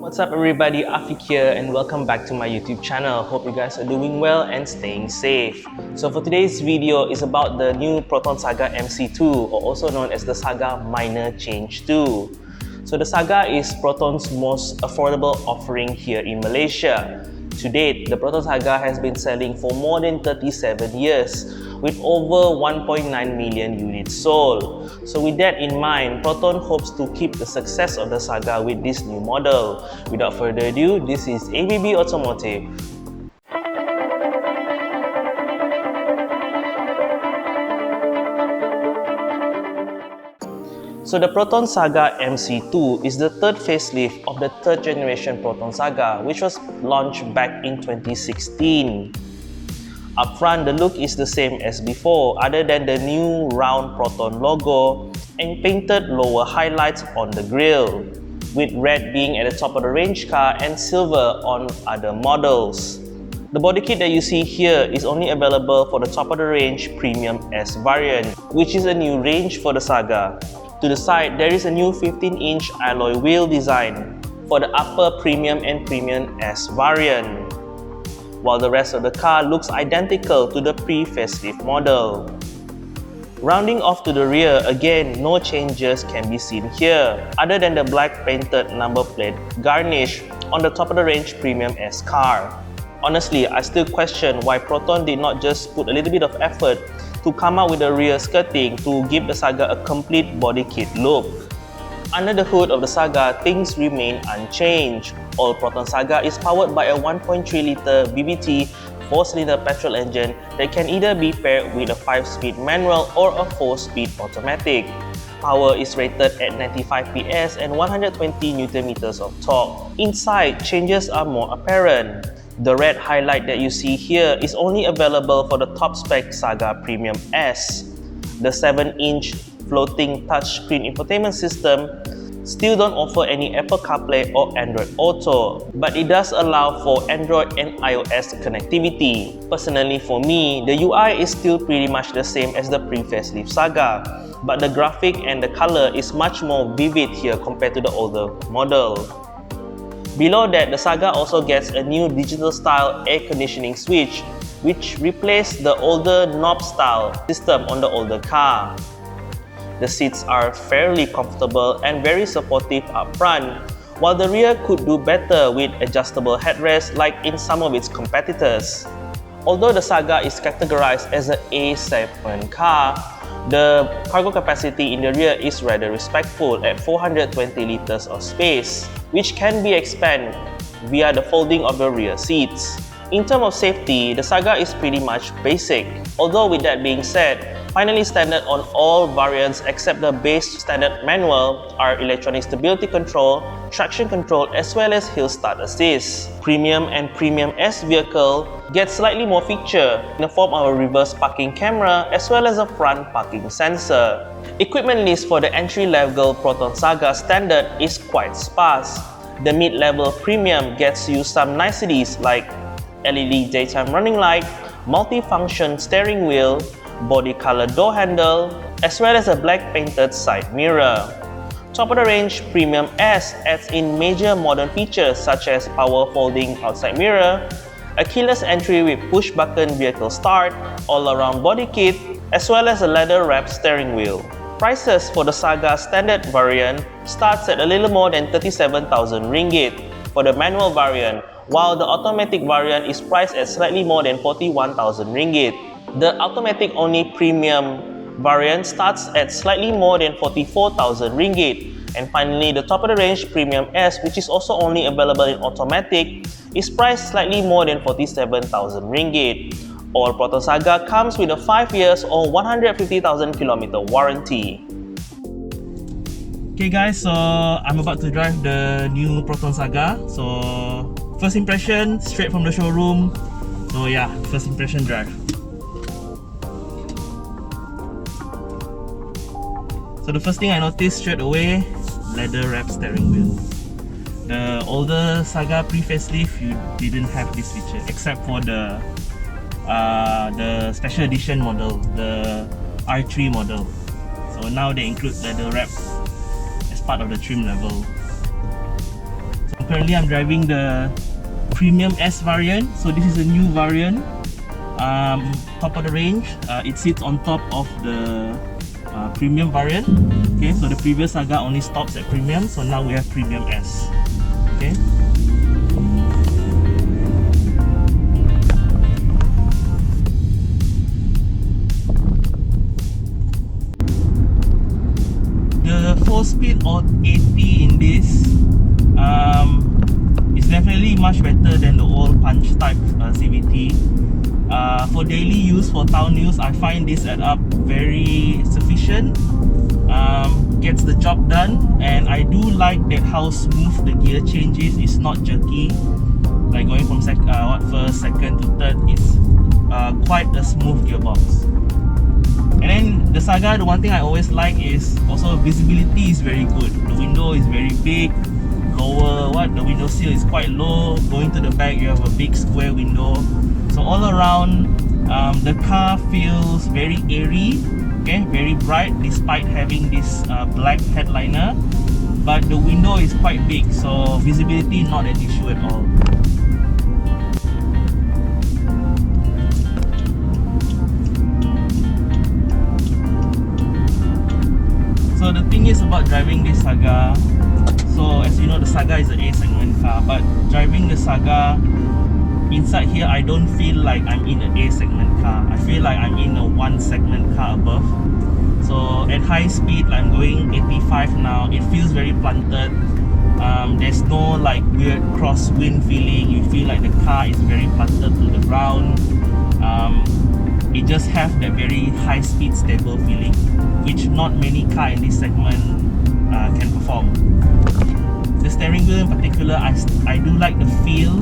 What's up everybody, Afik here and welcome back to my YouTube channel. Hope you guys are doing well and staying safe. So for today's video is about the new Proton Saga MC2 or also known as the Saga Minor Change 2. So the Saga is Proton's most affordable offering here in Malaysia. To date, the Proton Saga has been selling for more than 37 years with over 1.9 million units sold. So with that in mind, Proton hopes to keep the success of the Saga with this new model. Without further ado, this is ABB Automotive. So the Proton Saga MC2 is the third facelift of the third generation Proton Saga, which was launched back in 2016. Up front, the look is the same as before, other than the new round Proton logo and painted lower highlights on the grille, with red being at the top of the range car and silver on other models. The body kit that you see here is only available for the top of the range Premium S variant, which is a new range for the Saga. To the side, there is a new 15-inch alloy wheel design for the upper Premium and Premium S variant, while the rest of the car looks identical to the pre-facelift model. Rounding off to the rear, again, no changes can be seen here, other than the black painted number plate garnish on the top of the range Premium S car. Honestly, I still question why Proton did not just put a little bit of effort to come out with a rear skirting to give the Saga a complete body kit look. Under the hood of the Saga, things remain unchanged. All Proton Saga is powered by a 1.3-litre VVT 4-cylinder petrol engine that can either be paired with a 5-speed manual or a 4-speed automatic. Power is rated at 95 PS and 120 Nm of torque. Inside, changes are more apparent. The red highlight that you see here is only available for the top-spec Saga Premium S. The 7-inch floating touchscreen infotainment system still don't offer any Apple CarPlay or Android Auto, but it does allow for Android and iOS connectivity. Personally for me, the UI is still pretty much the same as the pre-facelift Saga, but the graphic and the color is much more vivid here compared to the older model. Below that, the Saga also gets a new digital-style air conditioning switch, which replaced the older knob-style system on the older car. The seats are fairly comfortable and very supportive up front, while the rear could do better with adjustable headrests like in some of its competitors. Although the Saga is categorized as an A segment car, the cargo capacity in the rear is rather respectful at 420 liters of space, which can be expanded via the folding of the rear seats. In terms of safety, the Saga is pretty much basic. Although with that being said, finally standard on all variants except the base standard manual are electronic stability control, traction control as well as hill start assist. Premium and Premium S vehicle get slightly more feature in the form of a reverse parking camera as well as a front parking sensor. Equipment list for the entry-level Proton Saga standard is quite sparse. The mid-level Premium gets you some niceties like LED daytime running light, multi-function steering wheel, body color door handle, as well as a black painted side mirror. Top of the range Premium S adds in major modern features such as power folding outside mirror, a keyless entry with push button vehicle start, all-around body kit, as well as a leather-wrapped steering wheel. Prices for the Saga standard variant starts at a little more than 37,000 ringgit for the manual variant, while the automatic variant is priced at slightly more than 41,000 ringgit. The automatic-only premium variant starts at slightly more than 44,000 ringgit. And finally, the top-of-the-range Premium S, which is also only available in automatic, is priced slightly more than 47,000 ringgit. All Proton Saga comes with a 5 years or 150,000 km warranty. Okay guys, so I'm about to drive the new Proton Saga. So first impression, straight from the showroom. So yeah, first impression drive. So the first thing I noticed straight away, leather wrapped steering wheel. The older Saga pre-facelift, you didn't have this feature except for the special edition model, the R3 model. So now they include leather wrap as part of the trim level. So currently I'm driving the Premium S variant. So this is a new variant, top of the range. It sits on top of the Premium variant. Okay, so the previous Saga only stops at Premium, so now we have Premium S. Okay. The 4-speed or 80 in this is definitely much better than the old punch type CVT. For daily use, for town use, I find this setup very sufficient. Gets the job done, and I do like that how smooth the gear change is. It's not jerky, like going from first, second to third. It's quite a smooth gearbox. And then the Saga, the one thing I always like is also visibility is very good. The window is very big. The window sill is quite low. Going to the back, you have a big square window. So all around, the car feels very airy, okay, very bright, despite having this black headliner. But the window is quite big, so visibility not an issue at all. So the thing is about driving this Saga, so as you know, the Saga is an A segment car, but driving the Saga inside here, I don't feel like I'm in an A segment car. I feel like I'm in a 1 segment car above. So at high speed, I'm going 85 now. It feels very planted. There's no like weird crosswind feeling. You feel like the car is very planted to the ground. It just have that very high speed stable feeling, which not many car in this segment can perform. The steering wheel in particular, I do like the feel.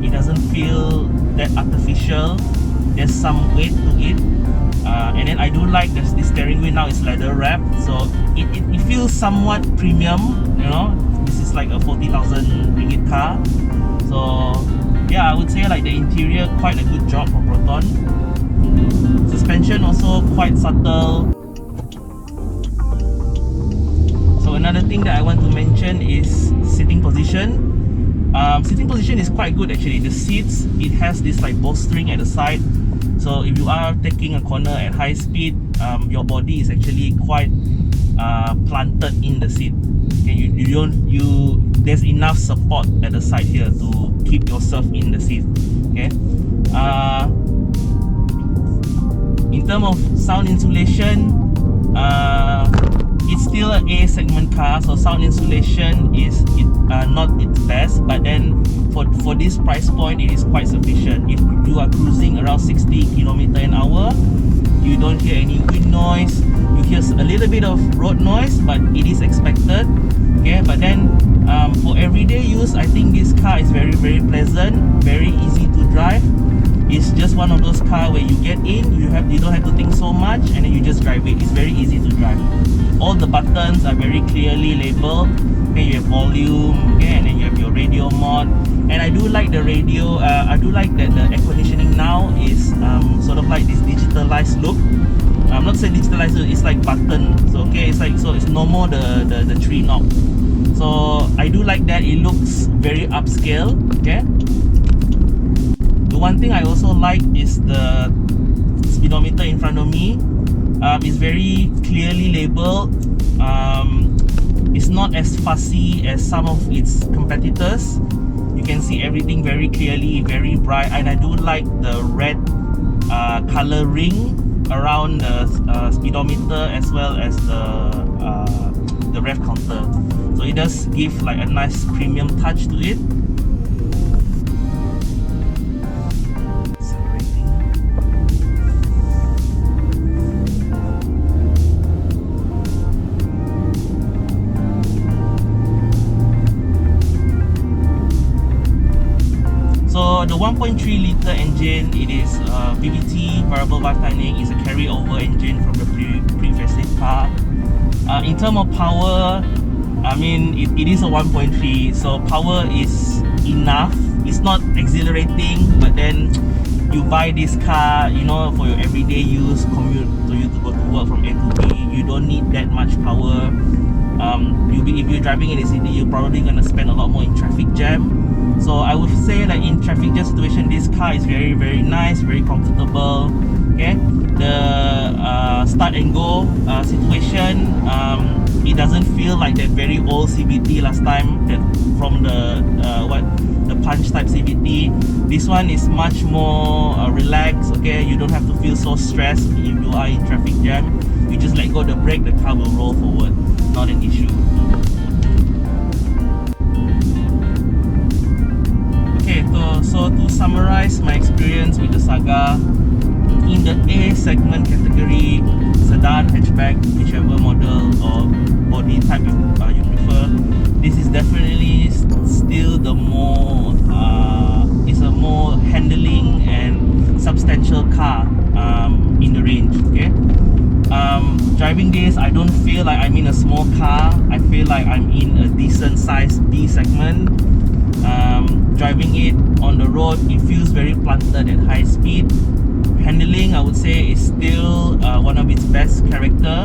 It doesn't feel that artificial. There's some weight to it, and then I do like this steering wheel now is leather wrapped, so it feels somewhat premium. You know, this is like a 40,000 ringgit car. So yeah, I would say like the interior quite a good job for Proton. Suspension also quite subtle. So another thing that I want to mention is sitting position. Sitting position is quite good actually. The seats, it has this like bolstering at the side. So if you are taking a corner at high speed, your body is actually quite planted in the seat. Okay, there's enough support at the side here to keep yourself in the seat. Okay. In terms of sound insulation, it's still an A segment car, so sound insulation is not its best, but then for this price point, it is quite sufficient. If you are cruising around 60 km/h, you don't hear any wind noise. You hear a little bit of road noise, but it is expected. Okay, but then for everyday use, I think this car is very, very pleasant, very easy to drive. It's just one of those cars where you get in, you don't have to think so much, and then you just drive it. It's very easy to drive. All the buttons are very clearly labeled. Okay, you have volume, okay, and then you have your radio mode. And I do like the radio. I do like that the air conditioning now is sort of like this digitalized look. I'm not saying digitalized, it's like button. So okay, it's like, so it's no more the 3 knob. So I do like that. It looks very upscale. Okay. The one thing I also like is the speedometer in front of me. It's very clearly labeled. It's not as fussy as some of its competitors. You can see everything very clearly, very bright, and I do like the red color ring around the speedometer as well as the rev counter. So it does give like a nice premium touch to it. So the 1.3 liter engine, it is VVT, variable valve timing, is a carryover engine from the pre-facelift car. In terms of power, I mean it is a 1.3, so power is enough. It's not exhilarating, but then you buy this car, you know, for your everyday use, commute, to you to go to work from A to B, you don't need that much power. if you're driving in the city, you're probably gonna spend a lot more in traffic jam. So I would say that in traffic jam situation, this car is very, very nice, very comfortable. Okay, the start and go situation, it doesn't feel like that very old CVT last time, that from the punch type CVT. This one is much more relaxed. Okay, you don't have to feel so stressed if you are in traffic jam. You just let go the brake, the car will roll forward, not an issue. Okay, so to summarize my experience with the Saga, in the A segment category, sedan, hatchback, whichever model or body type you prefer, this is definitely still the more is a more handling and substantial car in the range. Okay, driving this, I don't feel like I'm in a small car. I feel like I'm in a decent sized B segment. Driving it on the road, it feels very planted at high speed. Handling, I would say, is still one of its best character.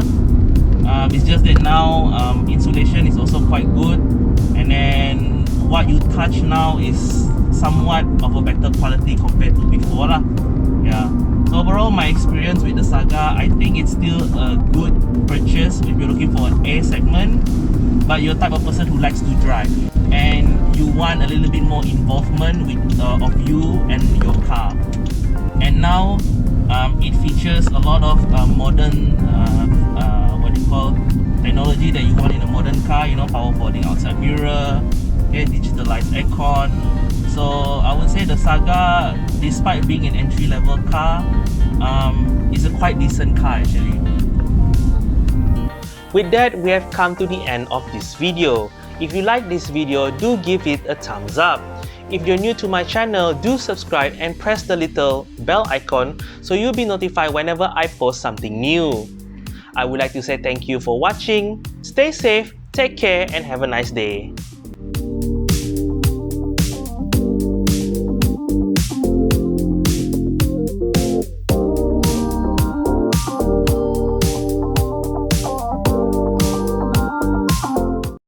It's just that now insulation is also quite good, and then what you touch now is somewhat of a better quality compared to before lah. Yeah. So overall, my experience with the Saga, I think it's still a good purchase if you're looking for an A segment, but you're the type of person who likes to drive and you want a little bit more involvement with of you and your car. And now it features a lot of modern technology that you want in a modern car. You know, power folding outside mirror, okay, digitalized aircon. So I would say the Saga, despite being an entry-level car, is a quite decent car actually. With that, we have come to the end of this video. If you like this video, do give it a thumbs up. If you're new to my channel, do subscribe and press the little bell icon so you'll be notified whenever I post something new. I would like to say thank you for watching. Stay safe, take care, and have a nice day.